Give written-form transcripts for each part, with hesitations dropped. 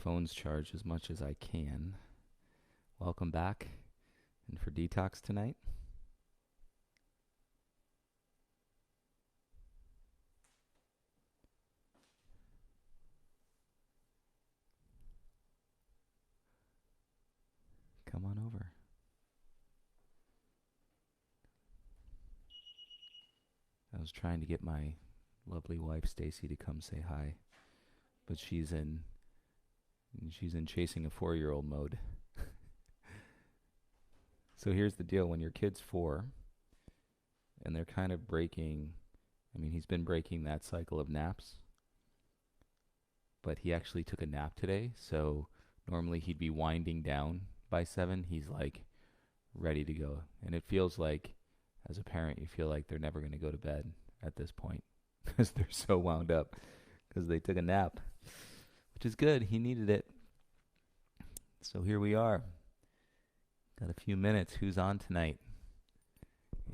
phones charged as much as I can. Welcome back. And for Detox tonight, come on over. I was trying to get my lovely wife Stacy to come say hi, but she's in chasing a 4-year-old mode. So here's the deal: when your kid's 4 and they're kind of breaking, I mean, he's been breaking that cycle of naps, but he actually took a nap today. So normally he'd be winding down by 7. He's like ready to go. And it feels like, as a parent, you feel like they're never going to go to bed at this point because they're so wound up because they took a nap, which is good. He needed it. So here we are. Got a few minutes. Who's on tonight?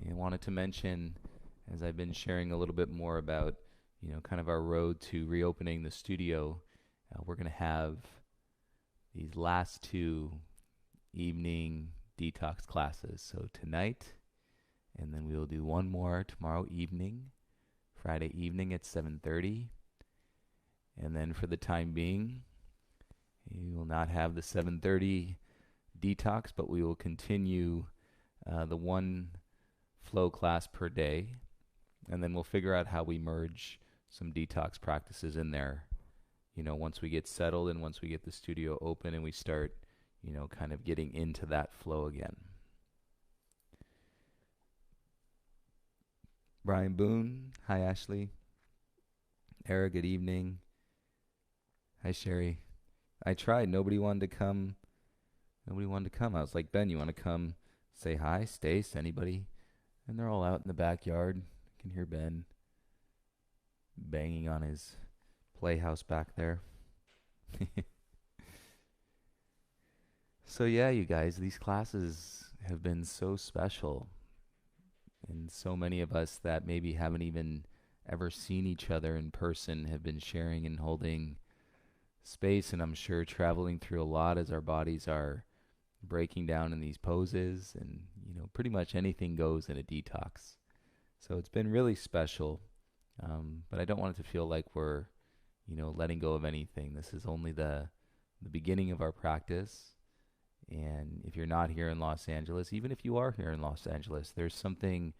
I wanted to mention, as I've been sharing a little bit more about, kind of our road to reopening the studio, we're going to have these last 2 evening detox classes. So tonight, and then we will do one more tomorrow evening, Friday evening at 7:30. And then for the time being, you will not have the 7:30 detox, but we will continue the one flow class per day. And then we'll figure out how we merge some detox practices in there, once we get settled and once we get the studio open and we start, kind of getting into that flow again. Brian Boone, hi Ashley. Era, good evening. Hi Sherry. I tried. Nobody wanted to come. I was like, Ben, you want to come say hi? Stace, anybody? And they're all out in the backyard. I can hear Ben banging on his playhouse back there. So yeah, you guys, these classes have been so special. And so many of us that maybe haven't even ever seen each other in person have been sharing and holding space, and I'm sure traveling through a lot as our bodies are breaking down in these poses, and pretty much anything goes in a detox. So it's been really special, but I don't want it to feel like we're letting go of anything. This is only the beginning of our practice. And if you're not here in Los Angeles, even if you are here in Los Angeles, there's something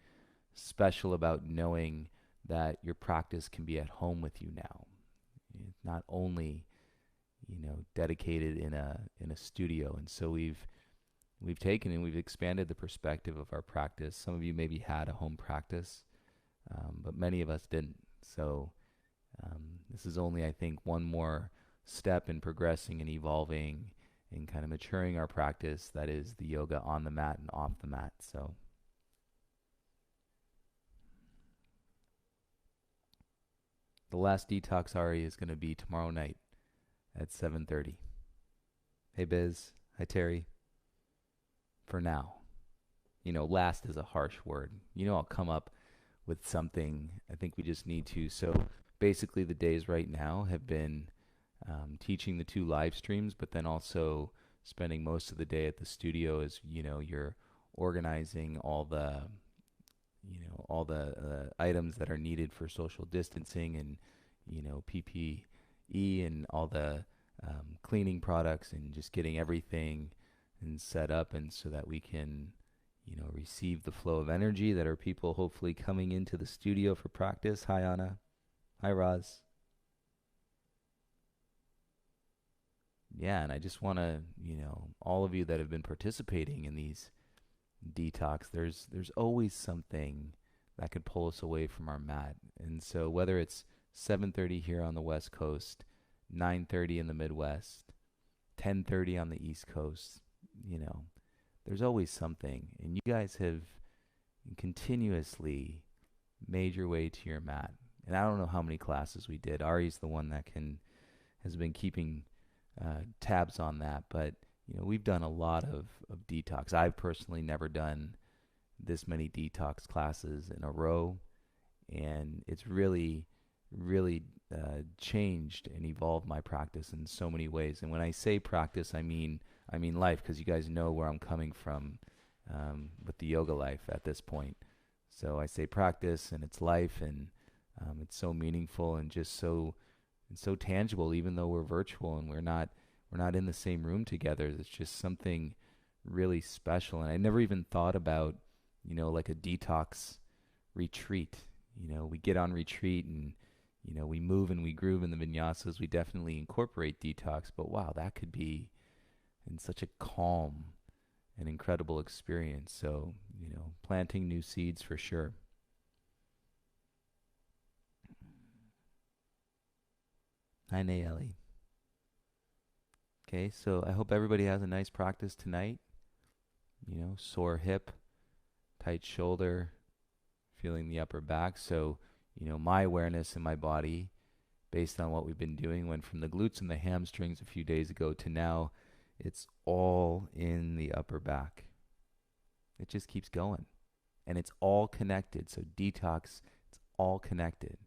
special about knowing that your practice can be at home with you now. It's not only, dedicated in a studio. And so we've taken and we've expanded the perspective of our practice. Some of you maybe had a home practice, but many of us didn't. So this is only, I think, one more step in progressing and evolving and kind of maturing our practice, that is the yoga on the mat and off the mat. So the last detox Ari is going to be tomorrow night at 7:30. Hey Biz, hi Terry. For now, last is a harsh word. I'll come up with something. I think we just need to. So basically the days right now have been teaching the 2 live streams, but then also spending most of the day at the studio as you're organizing all the items that are needed for social distancing and PPE and all the cleaning products, and just getting everything and set up, and so that we can receive the flow of energy that are people hopefully coming into the studio for practice. Hi Anna. Hi Roz. Yeah, and I just want to, all of you that have been participating in these detox, there's always something that could pull us away from our mat. And so whether it's 7:30 here on the West Coast, 9:30 in the Midwest, 10:30 on the East Coast, there's always something. And you guys have continuously made your way to your mat. And I don't know how many classes we did. Ari's the one that has been keeping tabs on that, but we've done a lot of detox. I've personally never done this many detox classes in a row, and it's really changed and evolved my practice in so many ways. And when I say practice, I mean life, because you guys know where I'm coming from with the yoga life at this point. So I say practice, and it's life, and it's so meaningful and just so tangible. Even though we're virtual and we're not in the same room together, it's just something really special. And I never even thought about, like a detox retreat. We get on retreat and we move and we groove in the vinyasas. We definitely incorporate detox, but wow, that could be in such a calm and incredible experience. So, planting new seeds for sure. Hi, Nayeli. Okay, so I hope everybody has a nice practice tonight. Sore hip, tight shoulder, feeling the upper back. So, my awareness in my body, based on what we've been doing, went from the glutes and the hamstrings a few days ago to now it's all in the upper back. It just keeps going. And it's all connected. So, detox, it's all connected.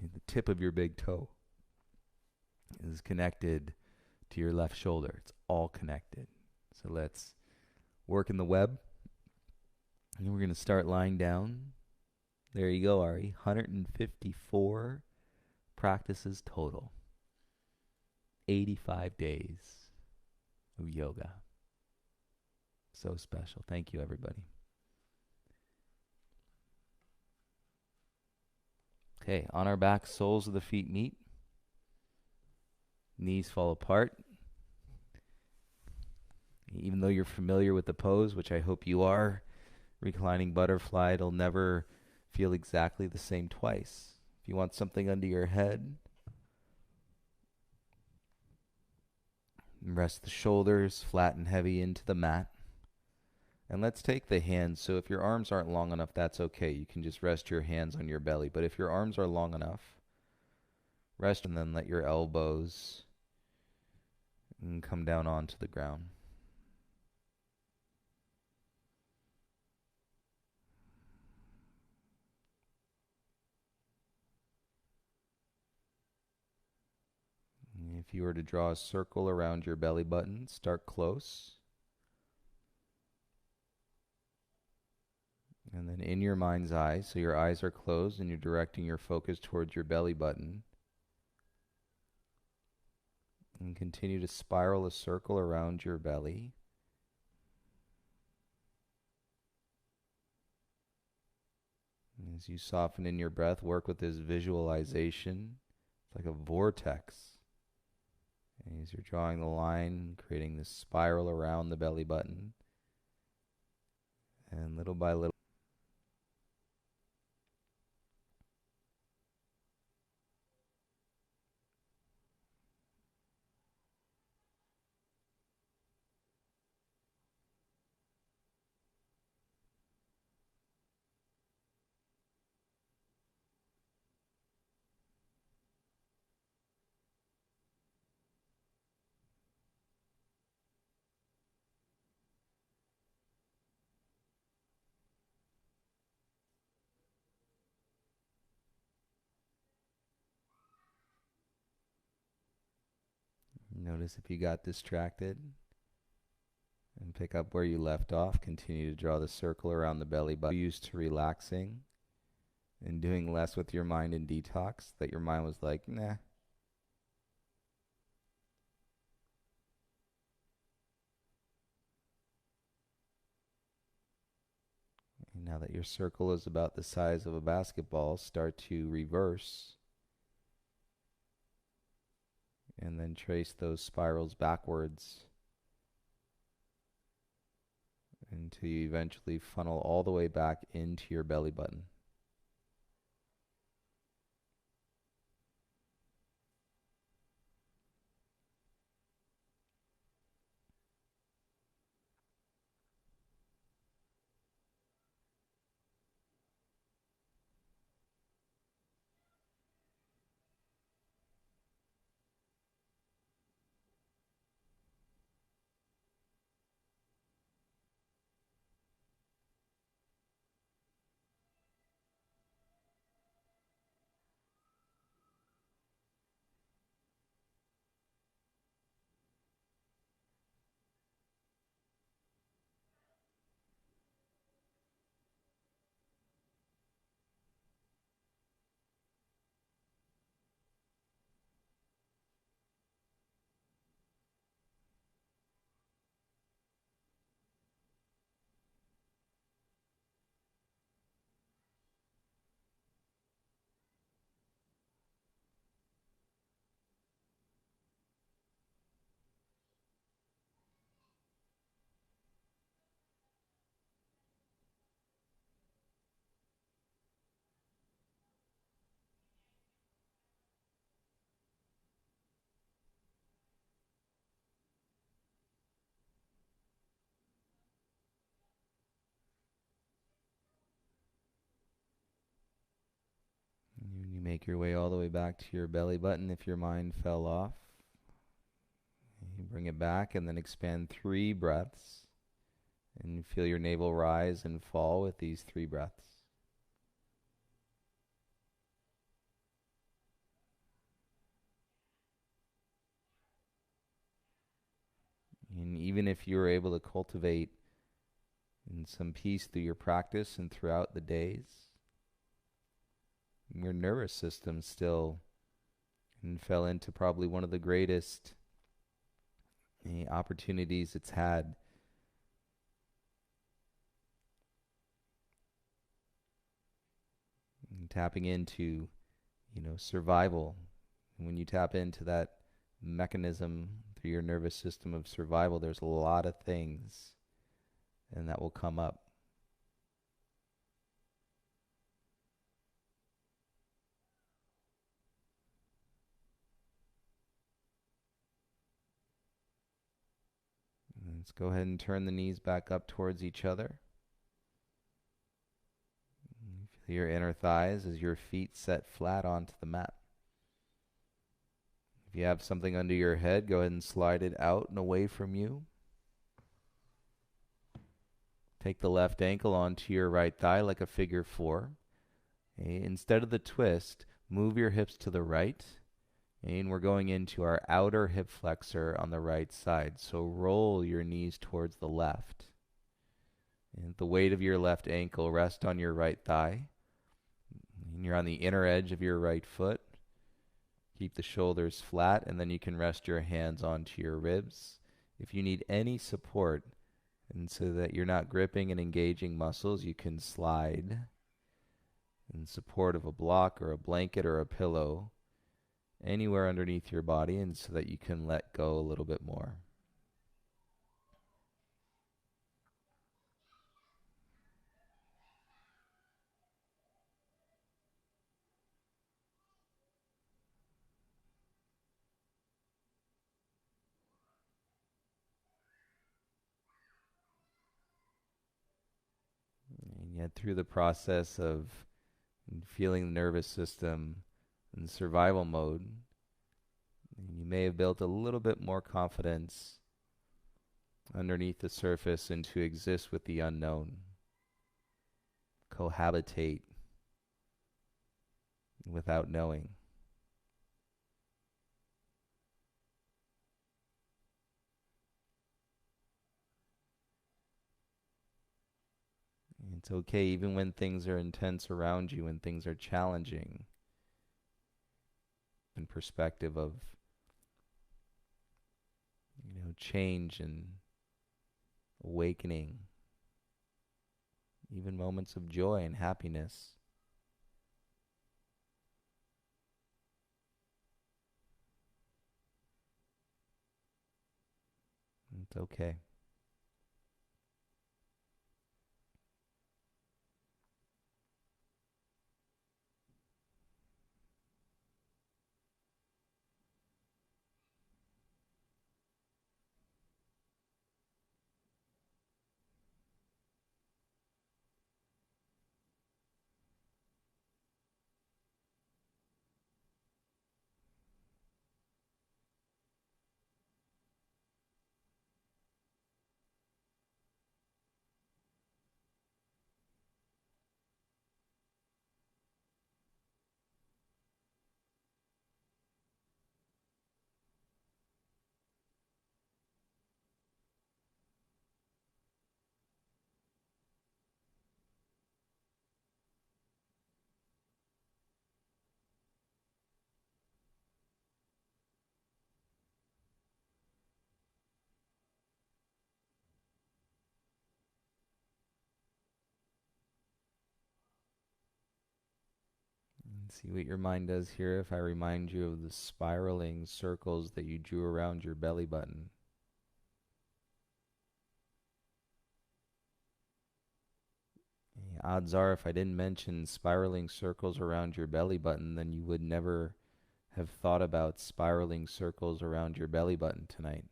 And the tip of your big toe is connected to your left shoulder. It's all connected. So, let's work in the web. And we're going to start lying down. There you go, Ari. 154 practices total. 85 days of yoga. So special. Thank you, everybody. Okay, on our back, soles of the feet meet. Knees fall apart. Even though you're familiar with the pose, which I hope you are, reclining butterfly, it'll never feel exactly the same twice. If you want something under your head, rest the shoulders flat and heavy into the mat. And let's take the hands. So if your arms aren't long enough, that's okay. You can just rest your hands on your belly. But if your arms are long enough, rest and then let your elbows come down onto the ground. If you were to draw a circle around your belly button, start close. And then in your mind's eye, so your eyes are closed and you're directing your focus towards your belly button. And continue to spiral a circle around your belly. As you soften in your breath, work with this visualization. It's like a vortex. And as you're drawing the line, creating this spiral around the belly button. And little by little, notice if you got distracted and pick up where you left off. Continue to draw the circle around the belly button. Used to relaxing and doing less with your mind in detox, that your mind was like, nah. And now that your circle is about the size of a basketball, start to reverse and then trace those spirals backwards until you eventually funnel all the way back into your belly button. Make your way all the way back to your belly button if your mind fell off. You bring it back and then expand 3 breaths. And feel your navel rise and fall with these 3 breaths. And even if you were able to cultivate in some peace through your practice and throughout the days, your nervous system still fell into probably one of the greatest opportunities it's had tapping into, survival. And when you tap into that mechanism through your nervous system of survival, there's a lot of things and that will come up. And let's go ahead and turn the knees back up towards each other. Feel your inner thighs as your feet set flat onto the mat. If you have something under your head, go ahead and slide it out and away from you. Take the left ankle onto your right thigh like a figure 4. Okay. Instead of the twist, move your hips to the right. And we're going into our outer hip flexor on the right side. So roll your knees towards the left. And the weight of your left ankle rest on your right thigh. And you're on the inner edge of your right foot. Keep the shoulders flat, and then you can rest your hands onto your ribs. If you need any support, and so that you're not gripping and engaging muscles, you can slide in support of a block or a blanket or a pillow anywhere underneath your body, and so that you can let go a little bit more. And yet through the process of feeling the nervous system in survival mode, you may have built a little bit more confidence underneath the surface and to exist with the unknown, cohabitate without knowing. It's okay even when things are intense around you and things are challenging. In perspective of, change and awakening, even moments of joy and happiness. It's okay. And see what your mind does here if I remind you of the spiraling circles that you drew around your belly button. Odds are, if I didn't mention spiraling circles around your belly button, then you would never have thought about spiraling circles around your belly button tonight.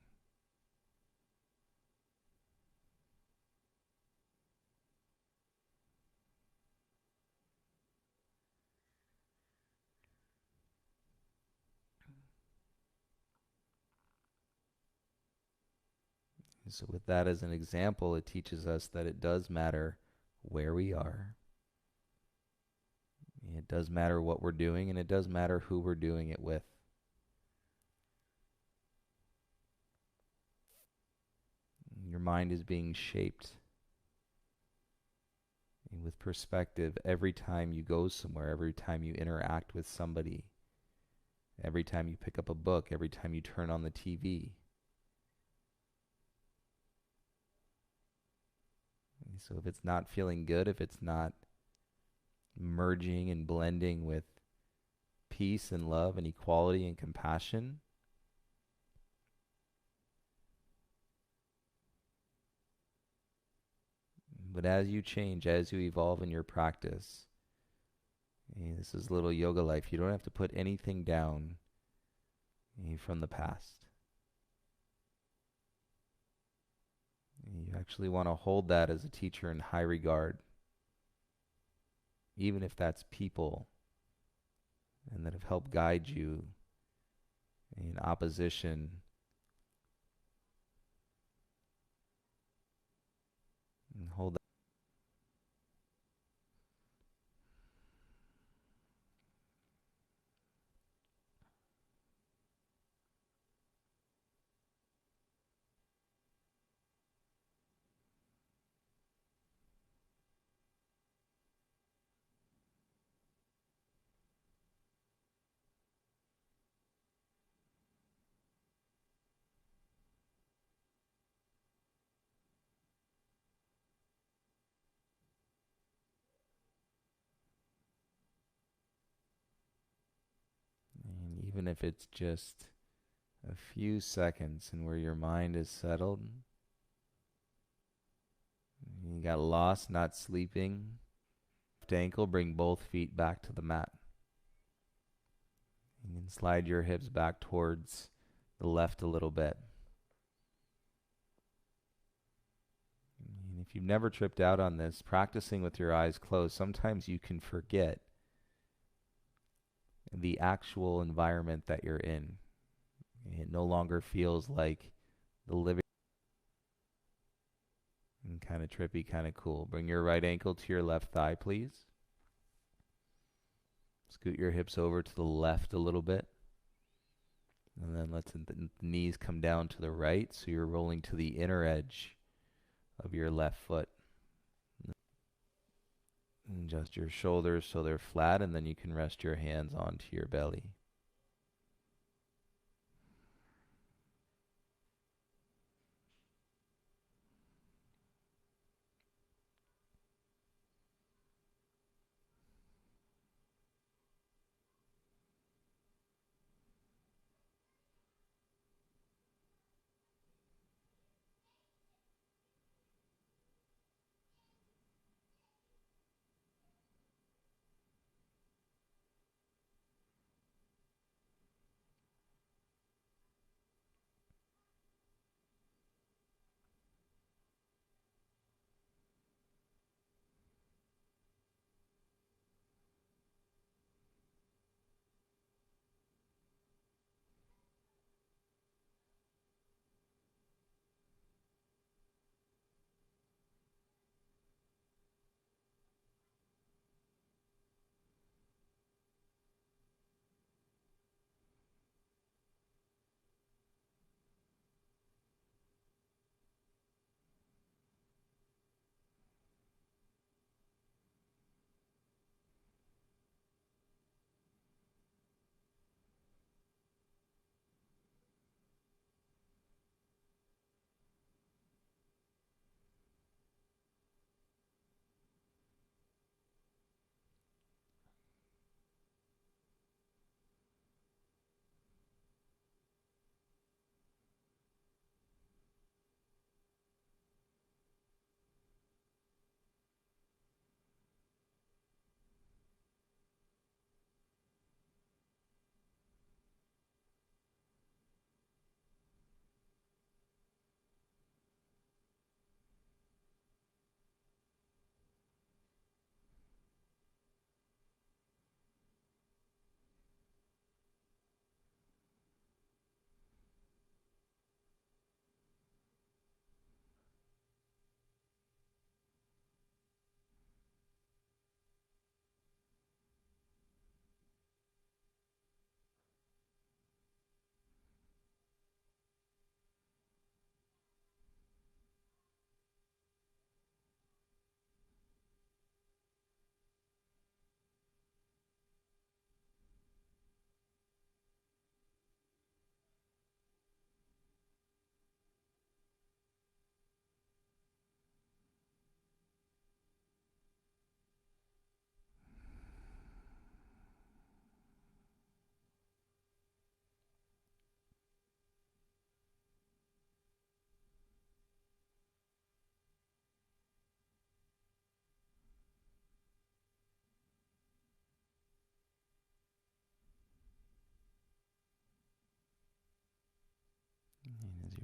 So, with that as an example, it teaches us that it does matter where we are, it does matter what we're doing, and it does matter who we're doing it with. Your mind is being shaped with perspective every time you go somewhere, every time you interact with somebody, every time you pick up a book, every time you turn on the TV. So if it's not feeling good, if it's not merging and blending with peace and love and equality and compassion, but as you change, as you evolve in your practice, this is little yoga life. You don't have to put anything down from the past. You actually want to hold that as a teacher in high regard, even if that's people and that have helped guide you in opposition. And hold that. And even if it's just a few seconds and where your mind is settled, you got lost not sleeping. Left ankle, bring both feet back to the mat. You can slide your hips back towards the left a little bit. And if you've never tripped out on this, practicing with your eyes closed, sometimes you can forget the actual environment that you're in. It no longer feels like the living and kind of trippy, kind of cool. Bring your right ankle to your left thigh, please. Scoot your hips over to the left a little bit. And then let the knees come down to the right, so you're rolling to the inner edge of your left foot. And adjust your shoulders so they're flat, and then you can rest your hands onto your belly.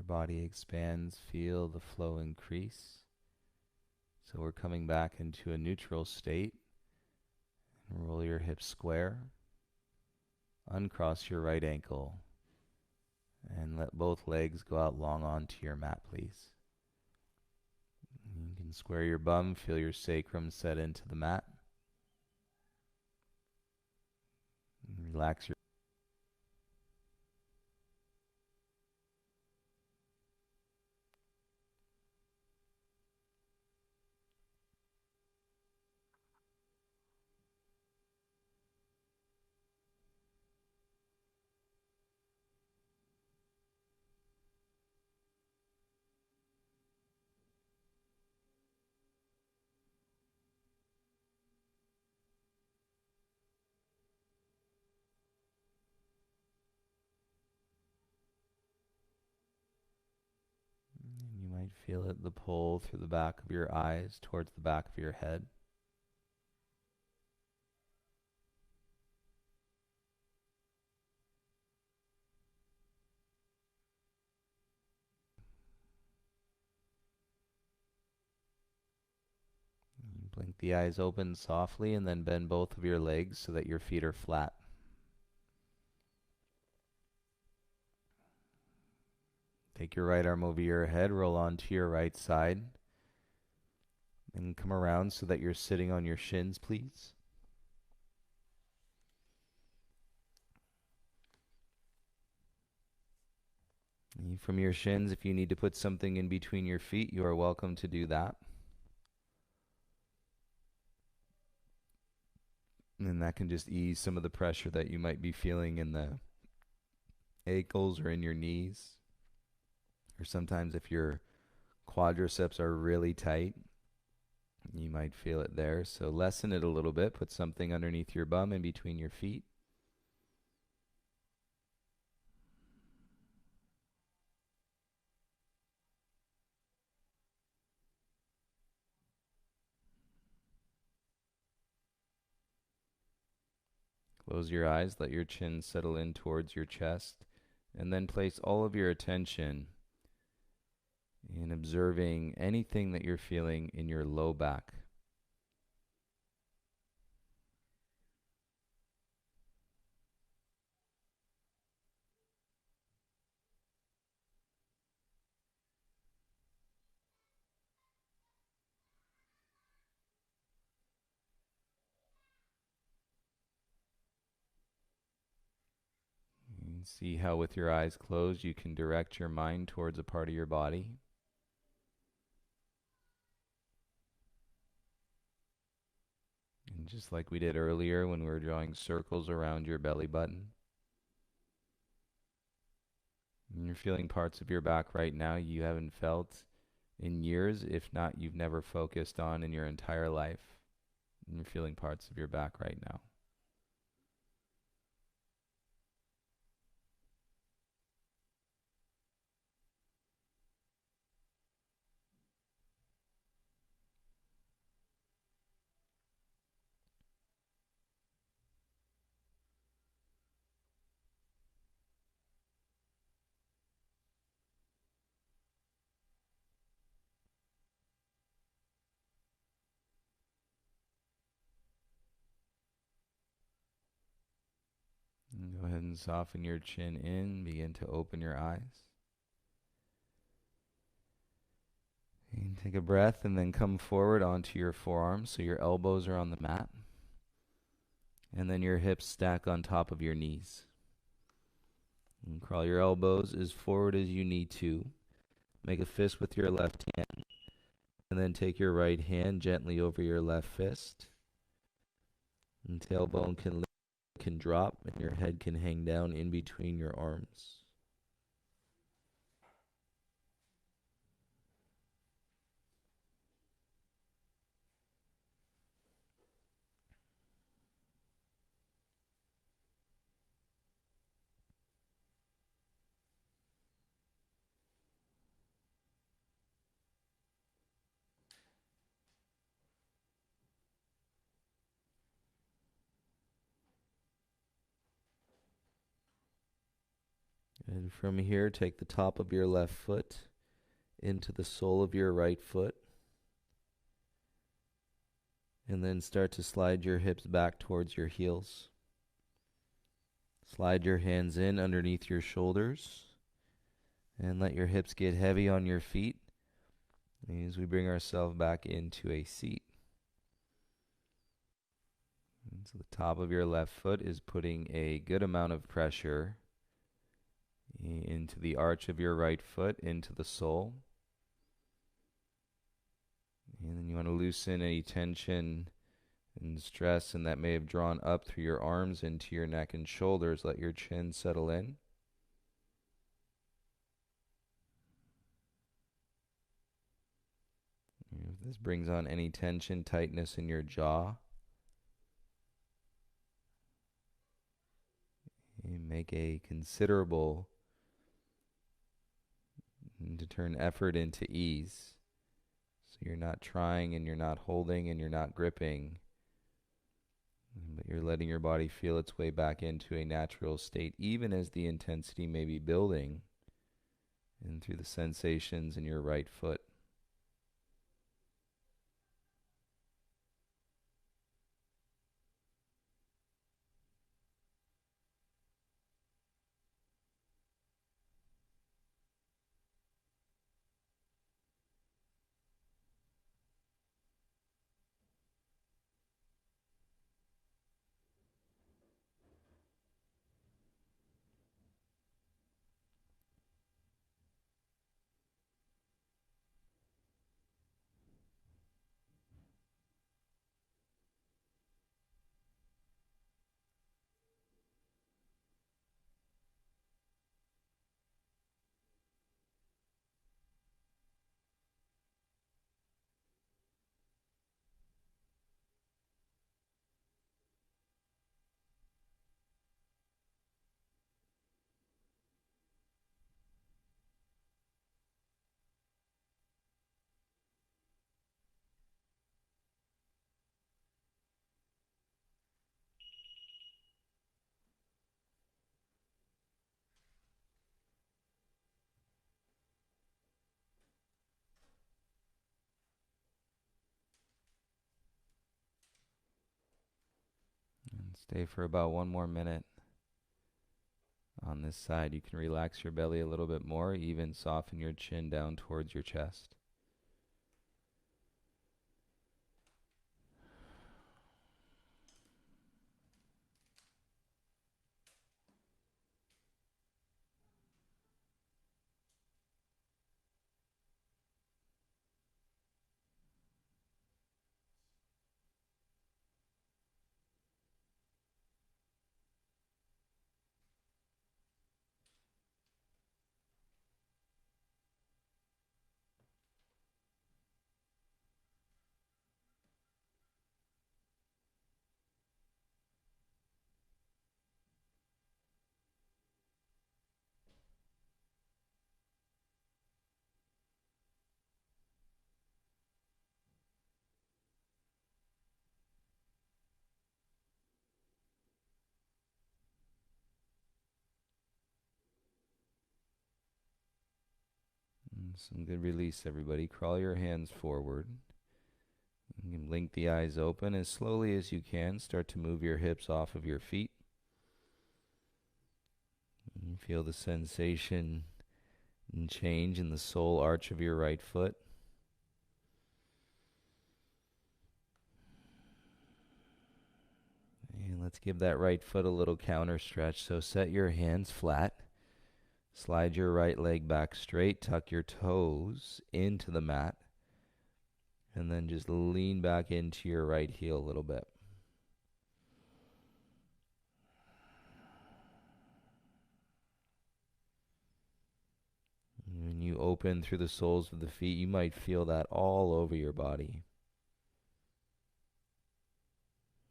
Your body expands, feel the flow increase. So we're coming back into a neutral state. Roll your hips square. Uncross your right ankle. And let both legs go out long onto your mat, please. You can square your bum, feel your sacrum set into the mat. Relax your You might feel it, the pull through the back of your eyes towards the back of your head. You blink the eyes open softly and then bend both of your legs so that your feet are flat. Take your right arm over your head, roll onto your right side, and come around so that you're sitting on your shins, please. From your shins, if you need to put something in between your feet, you are welcome to do that. And that can just ease some of the pressure that you might be feeling in the ankles or in your knees. Or sometimes if your quadriceps are really tight, you might feel it there. So lessen it a little bit. Put something underneath your bum in between your feet. Close your eyes, let your chin settle in towards your chest, and then place all of your attention in observing anything that you're feeling in your low back. And see how with your eyes closed you can direct your mind towards a part of your body. And just like we did earlier when we were drawing circles around your belly button, and you're feeling parts of your back right now you haven't felt in years, if not you've never focused on in your entire life. And you're feeling parts of your back right now. And go ahead and soften your chin in, begin to open your eyes. And take a breath and then come forward onto your forearms so your elbows are on the mat. And then your hips stack on top of your knees. And crawl your elbows as forward as you need to. Make a fist with your left hand. And then take your right hand gently over your left fist. And tailbone can drop and your head can hang down in between your arms. And from here, take the top of your left foot into the sole of your right foot. And then start to slide your hips back towards your heels. Slide your hands in underneath your shoulders. And let your hips get heavy on your feet as we bring ourselves back into a seat. And so the top of your left foot is putting a good amount of pressure into the arch of your right foot, into the sole. And then you want to loosen any tension and stress and that may have drawn up through your arms into your neck and shoulders. Let your chin settle in. If this brings on any tension, tightness in your jaw, you make a considerable to turn effort into ease. So you're not trying and you're not holding and you're not gripping, but you're letting your body feel its way back into a natural state, even as the intensity may be building and through the sensations in your right foot. And stay for about one more minute. On this side, you can relax your belly a little bit more, even soften your chin down towards your chest. And some good release, everybody. Crawl your hands forward. You can blink the eyes open as slowly as you can. Start to move your hips off of your feet. You feel the sensation and change in the sole arch of your right foot. And let's give that right foot a little counter stretch. So set your hands flat. Slide your right leg back straight. Tuck your toes into the mat. And then just lean back into your right heel a little bit. When you open through the soles of the feet, you might feel that all over your body.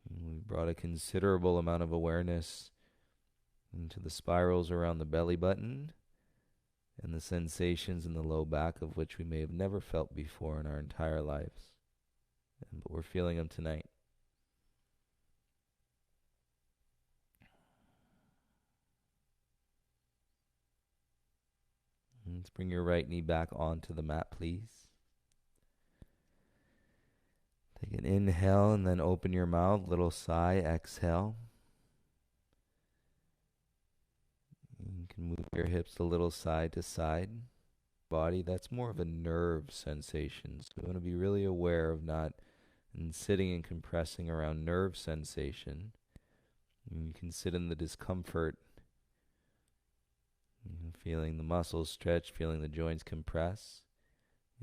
We brought a considerable amount of awareness into the spirals around the belly button and the sensations in the low back of which we may have never felt before in our entire lives. But we're feeling them tonight. Let's bring your right knee back onto the mat, please. Take an inhale and then open your mouth. Little sigh, exhale. You can move your hips a little side to side. Body, that's more of a nerve sensation. So we want to be really aware of not sitting and compressing around nerve sensation. And you can sit in the discomfort, feeling the muscles stretch, feeling the joints compress,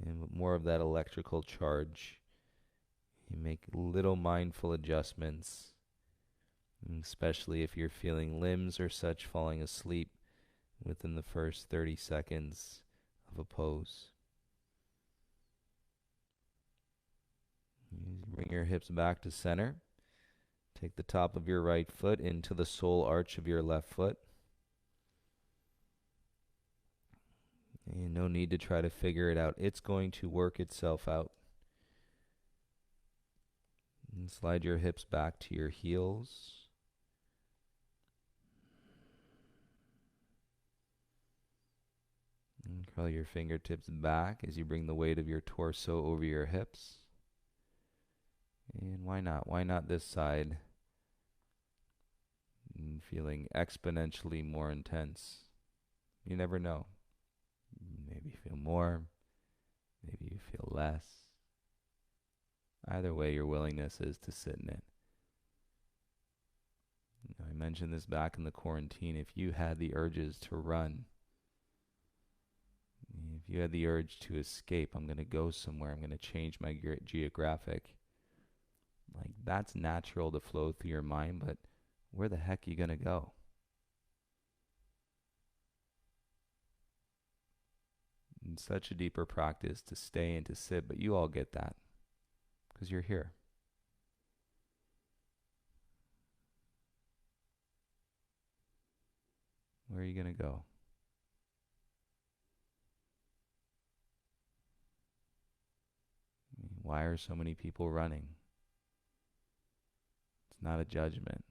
and with more of that electrical charge. You make little mindful adjustments, especially if you're feeling limbs or such falling asleep within the first 30 seconds of a pose. Bring your hips back to center. Take the top of your right foot into the sole arch of your left foot. And no need to try to figure it out. It's going to work itself out. And slide your hips back to your heels. And curl your fingertips back as you bring the weight of your torso over your hips. And why not? Why not this side? And feeling exponentially more intense. You never know. Maybe you feel more. Maybe you feel less. Either way, your willingness is to sit in it. I mentioned this back in the quarantine. If you had the urges to run, if you had the urge to escape, I'm going to go somewhere, I'm going to change my geographic, like that's natural to flow through your mind, but where the heck are you going to go? And such a deeper practice to stay and to sit, but you all get that because you're here. Where are you going to go? Why are so many people running? It's not a judgment.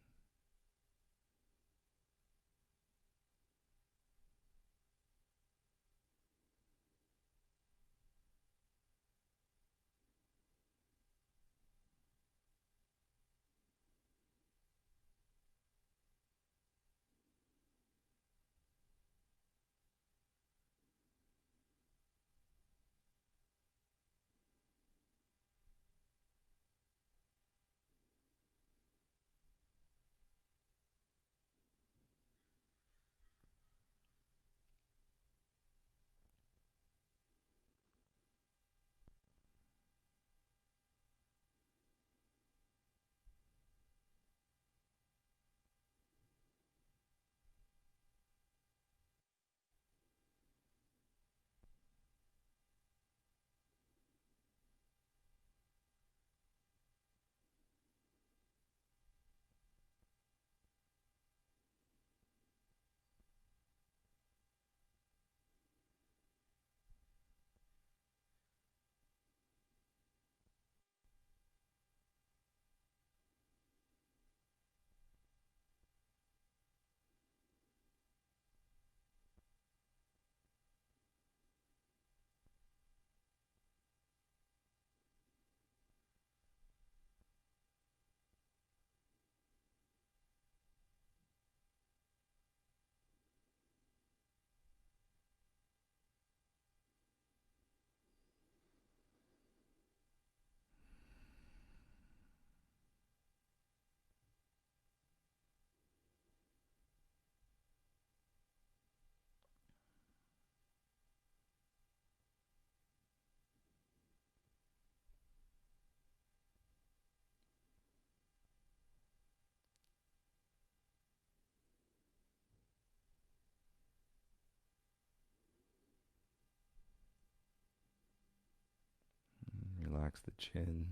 Relax the chin.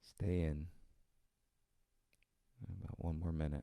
Stay in. About one more minute.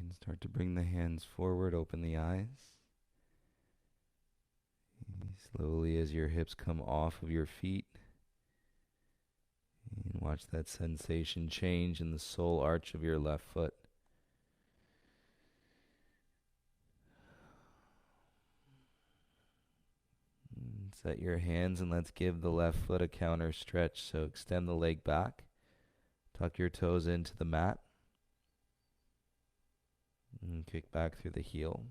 And start to bring the hands forward, open the eyes. Slowly as your hips come off of your feet. And watch that sensation change in the sole arch of your left foot. And set your hands and let's give the left foot a counter stretch. So extend the leg back. Tuck your toes into the mat. And kick back through the heel.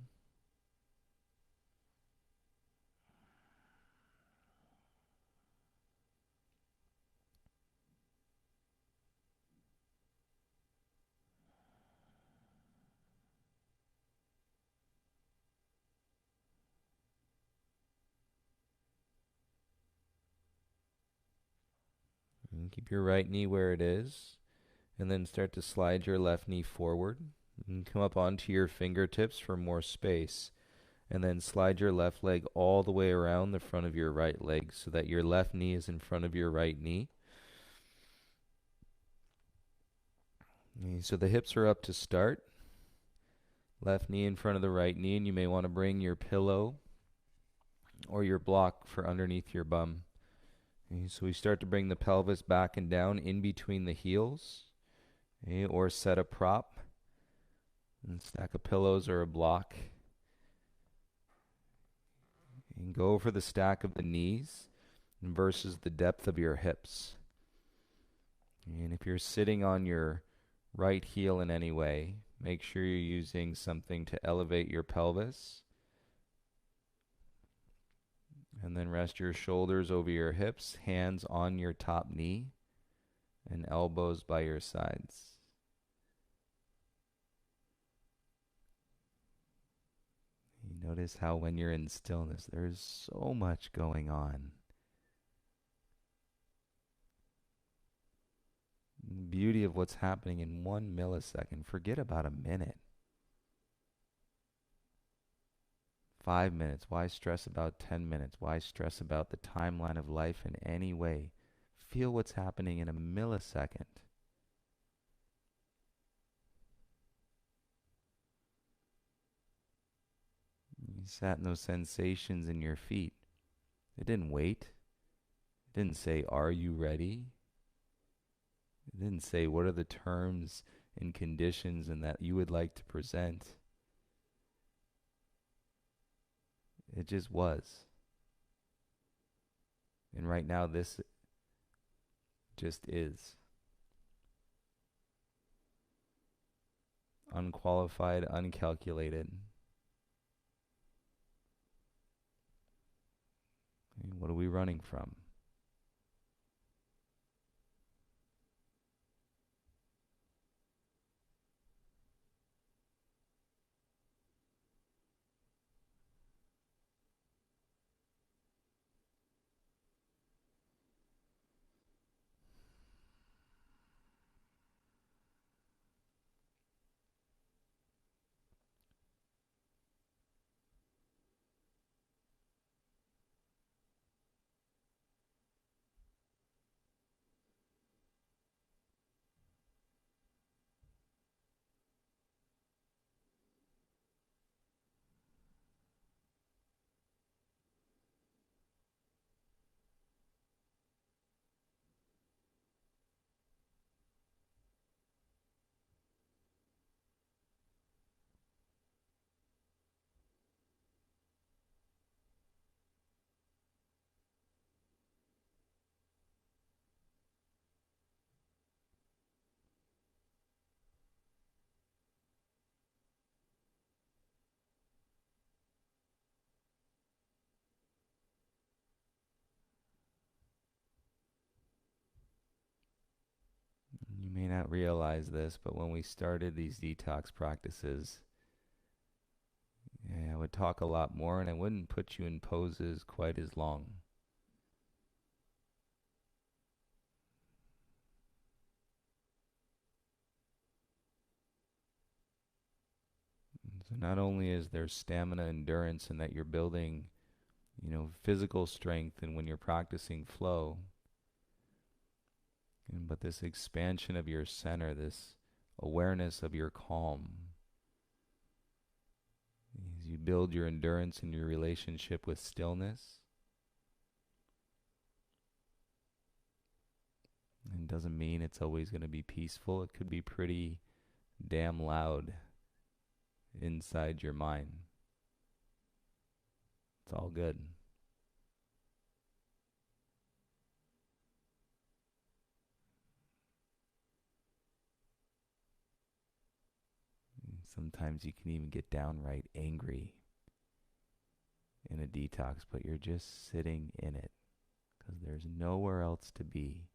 And keep your right knee where it is. And then start to slide your left knee forward. And come up onto your fingertips for more space. And then slide your left leg all the way around the front of your right leg so that your left knee is in front of your right knee. Okay, so the hips are up to start. Left knee in front of the right knee, and you may want to bring your pillow or your block for underneath your bum. Okay, so we start to bring the pelvis back and down in between the heels, okay, or set a prop, and stack of pillows or a block. And go for the stack of the knees versus the depth of your hips. And if you're sitting on your right heel in any way, make sure you're using something to elevate your pelvis. And then rest your shoulders over your hips, hands on your top knee, and elbows by your sides. You notice how when you're in stillness, there's so much going on. The beauty of what's happening in 1 millisecond. Forget about a minute. 5 minutes. Why stress about 10 minutes? Why stress about the timeline of life in any way? Feel what's happening in a millisecond. You sat in those sensations in your feet. It didn't wait. It didn't say, "Are you ready?" It didn't say, "What are the terms and conditions and that you would like to present?" It just was. And right now, this just is. Unqualified, uncalculated. What are we running from? You may not realize this, but when we started these detox practices, I would talk a lot more and I wouldn't put you in poses quite as long. So not only is there stamina, endurance, and that you're building, physical strength, and when you're practicing flow, but this expansion of your center, this awareness of your calm, as you build your endurance in your relationship with stillness. It doesn't mean it's always going to be peaceful. It could be pretty damn loud inside your mind. It's all good. Sometimes you can even get downright angry in a detox, but you're just sitting in it because there's nowhere else to be.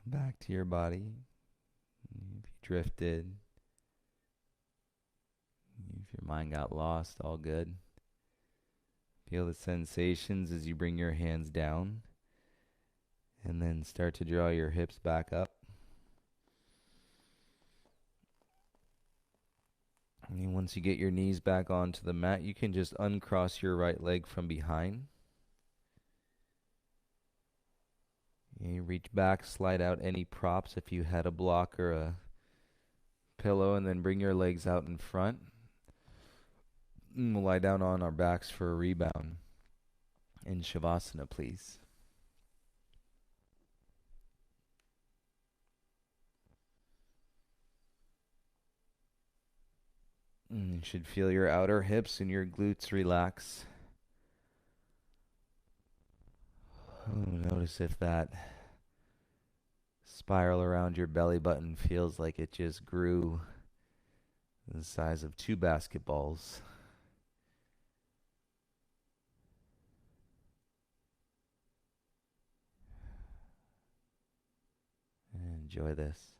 Come back to your body. If you drifted, if your mind got lost, all good. Feel the sensations as you bring your hands down and then start to draw your hips back up. And once you get your knees back onto the mat, you can just uncross your right leg from behind. You reach back, slide out any props if you had a block or a pillow, and then bring your legs out in front. And we'll lie down on our backs for a rebound. In Shavasana, please. You should feel your outer hips and your glutes relax. Notice if that spiral around your belly button feels like it just grew the size of 2 basketballs. Enjoy this.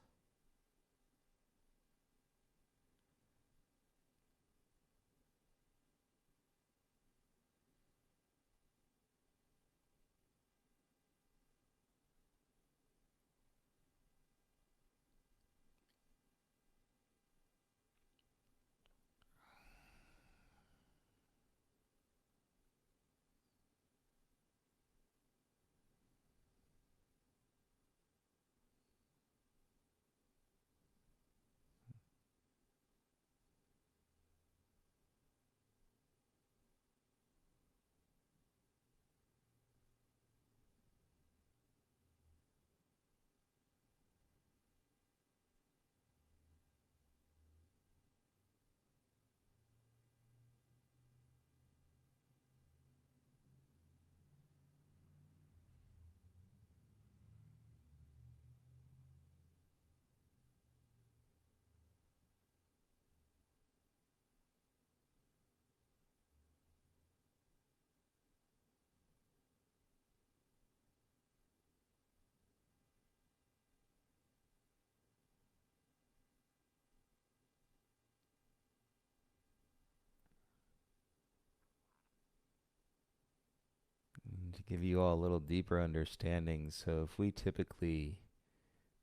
To give you all a little deeper understanding, so if we typically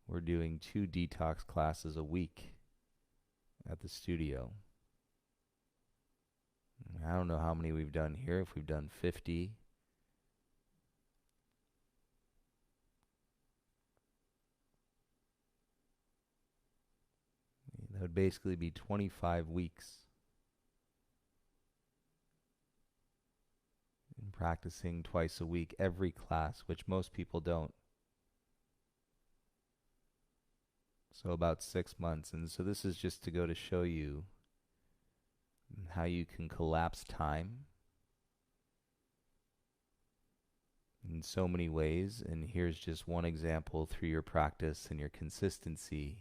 were doing 2 detox classes a week at the studio, I don't know how many we've done here, if we've done 50. would basically be 25 weeks in practicing twice a week, every class, which most people don't. So about 6 months. And so this is just to go to show you how you can collapse time in so many ways. And here's just one example through your practice and your consistency.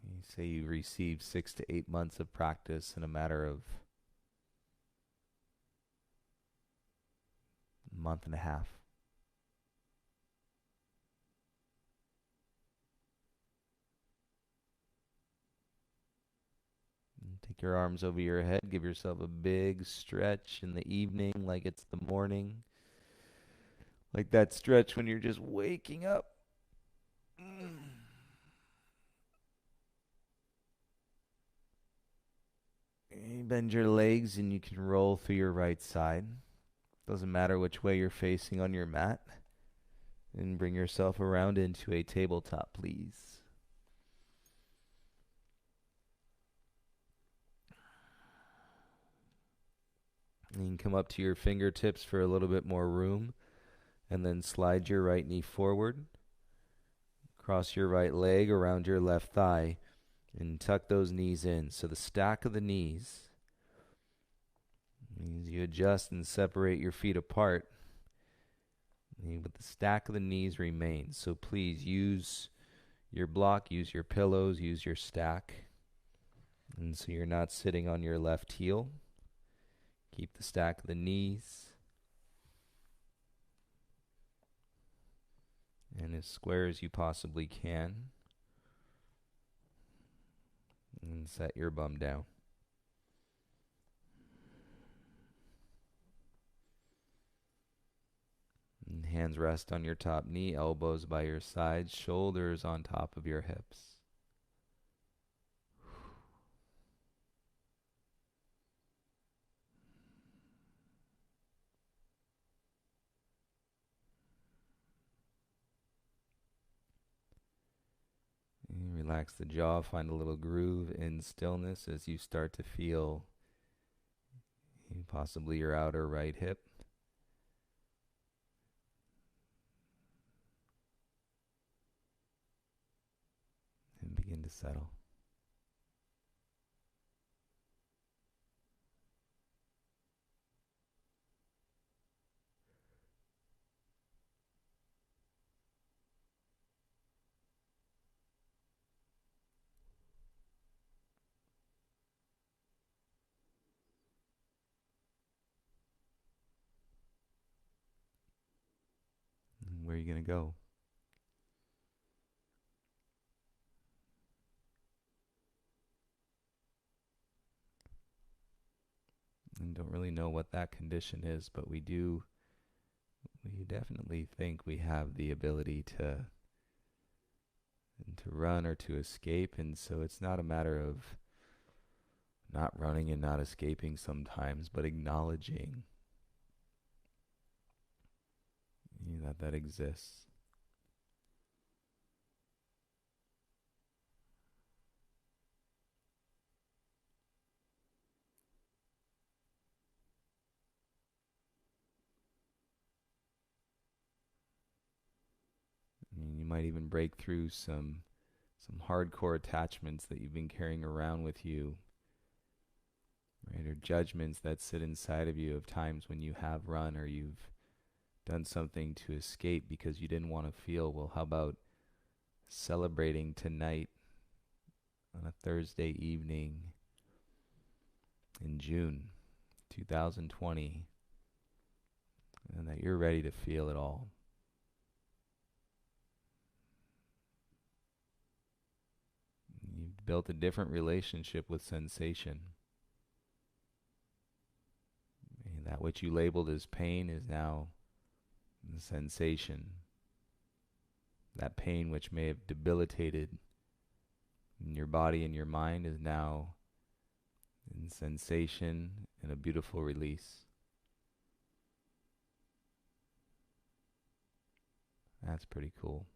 You say you received 6 to 8 months of practice in a matter of a month and a half. And take your arms over your head. Give yourself a big stretch in the evening like it's the morning. Like that stretch when you're just waking up. You bend your legs and you can roll through your right side. Doesn't matter which way you're facing on your mat. And bring yourself around into a tabletop, please. And you can come up to your fingertips for a little bit more room. And then slide your right knee forward. Cross your right leg around your left thigh. And tuck those knees in. So the stack of the knees means you adjust and separate your feet apart. But the stack of the knees remains. So please use your block, use your pillows, use your stack. And so you're not sitting on your left heel. Keep the stack of the knees. And as square as you possibly can. And set your bum down. And hands rest on your top knee, elbows by your sides, shoulders on top of your hips. And relax the jaw, find a little groove in stillness as you start to feel possibly your outer right hip. And begin to settle. And where are you going to go? And don't really know what that condition is, but we definitely think we have the ability to run or to escape. And so it's not a matter of not running and not escaping sometimes, but acknowledging that exists. And you might even break through some hardcore attachments that you've been carrying around with you, right? Or judgments that sit inside of you of times when you have run or you've done something to escape because you didn't want to feel. Well, how about celebrating tonight on a Thursday evening in June 2020, and that you're ready to feel it all. You've built a different relationship with sensation. And that which you labeled as pain is now the sensation. That pain which may have debilitated in your body and your mind is now in sensation and a beautiful release. That's pretty cool.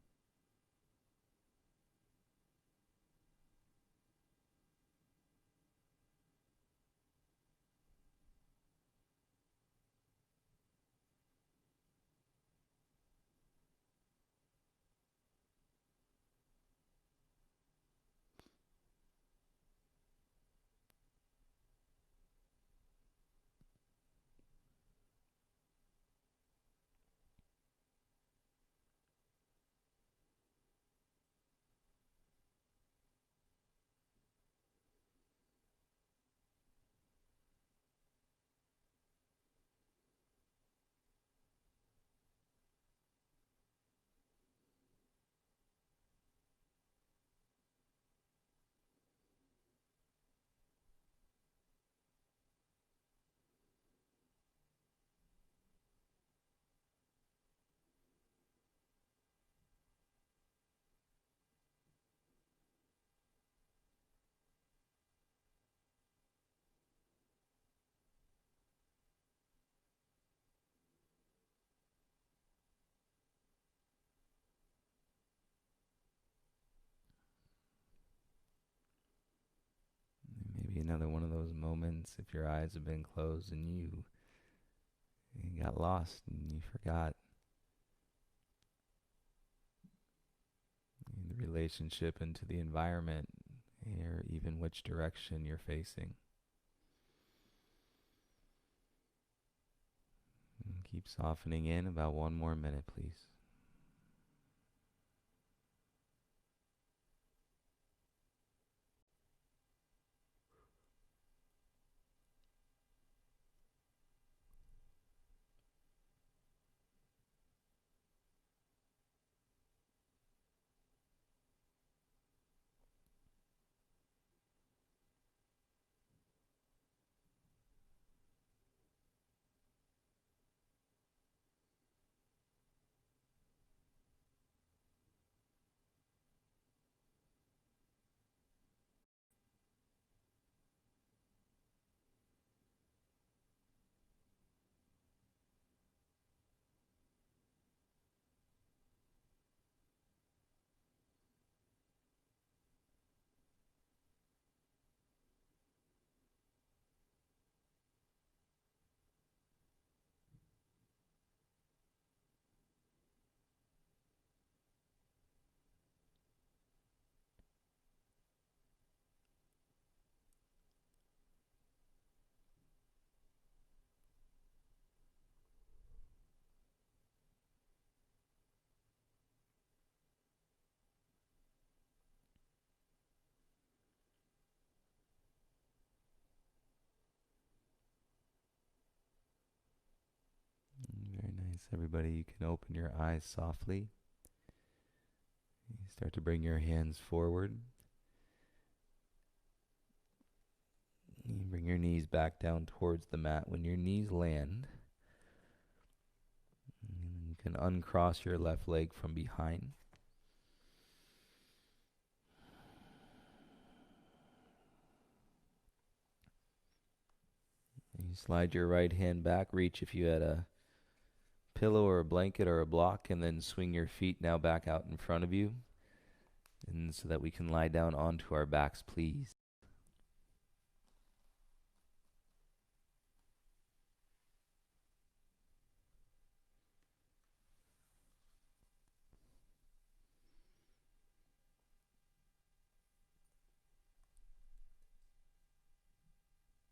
Maybe another one of those moments if your eyes have been closed and you got lost and you forgot the relationship into the environment or even which direction you're facing. And keep softening in about 1 more minute, please. Very nice, everybody. You can open your eyes softly. You start to bring your hands forward. You bring your knees back down towards the mat. When your knees land, you can uncross your left leg from behind. You slide your right hand back, reach if you had a pillow or a blanket or a block, and then swing your feet now back out in front of you. And so that we can lie down onto our backs, please.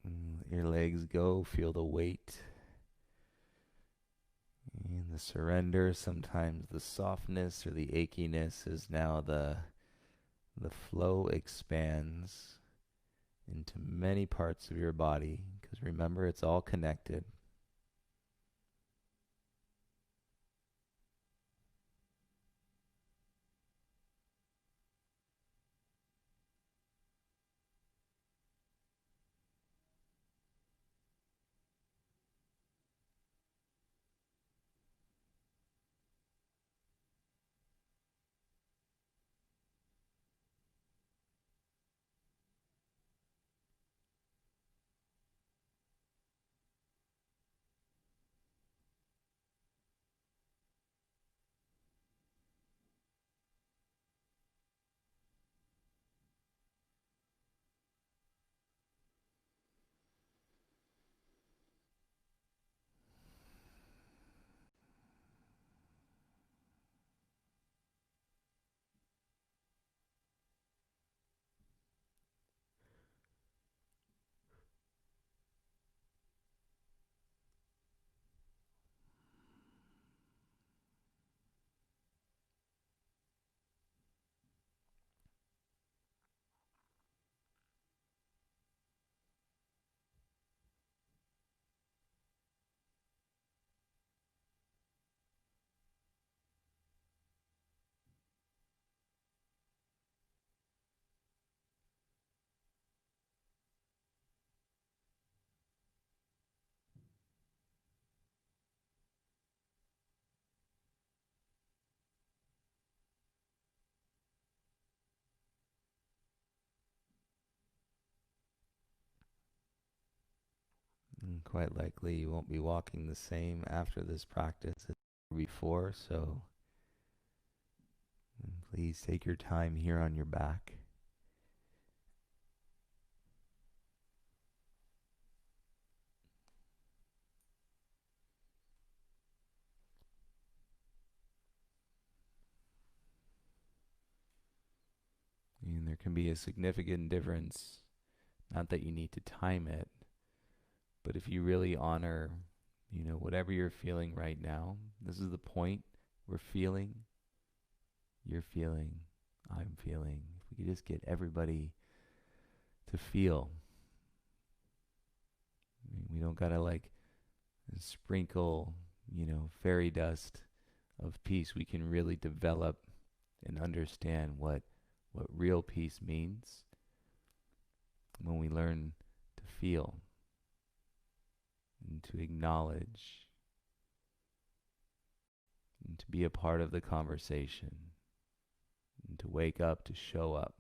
Let your legs go, feel the weight and the surrender. Sometimes the softness or the achiness is now the flow expands into many parts of your body, because remember, it's all connected. quite likely you won't be walking the same after this practice as before, so please take your time here on your back. And there can be a significant difference, not that you need to time it, but if you really honor, whatever you're feeling right now, this is the point. We're feeling, you're feeling, I'm feeling. If we could just get everybody to feel. We don't gotta like sprinkle, fairy dust of peace. We can really develop and understand what real peace means when we learn to feel and to acknowledge and to be a part of the conversation and to wake up, to show up,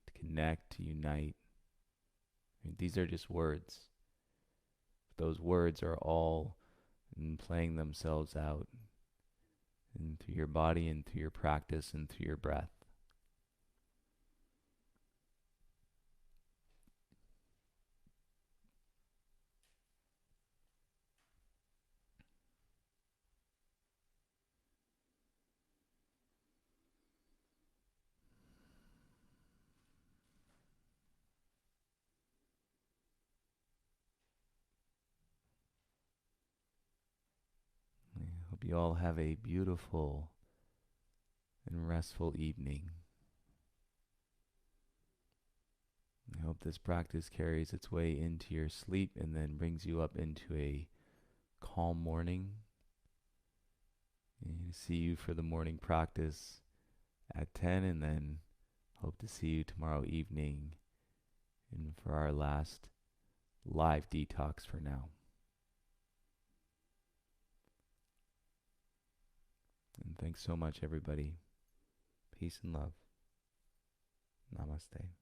to connect, to unite. These are just words. Those words are all playing themselves out and through your body and through your practice and through your breath. I hope you all have a beautiful and restful evening. I hope this practice carries its way into your sleep and then brings you up into a calm morning. And see you for the morning practice at 10, and then hope to see you tomorrow evening and for our last live detox for now. And thanks so much, everybody. Peace and love. Namaste.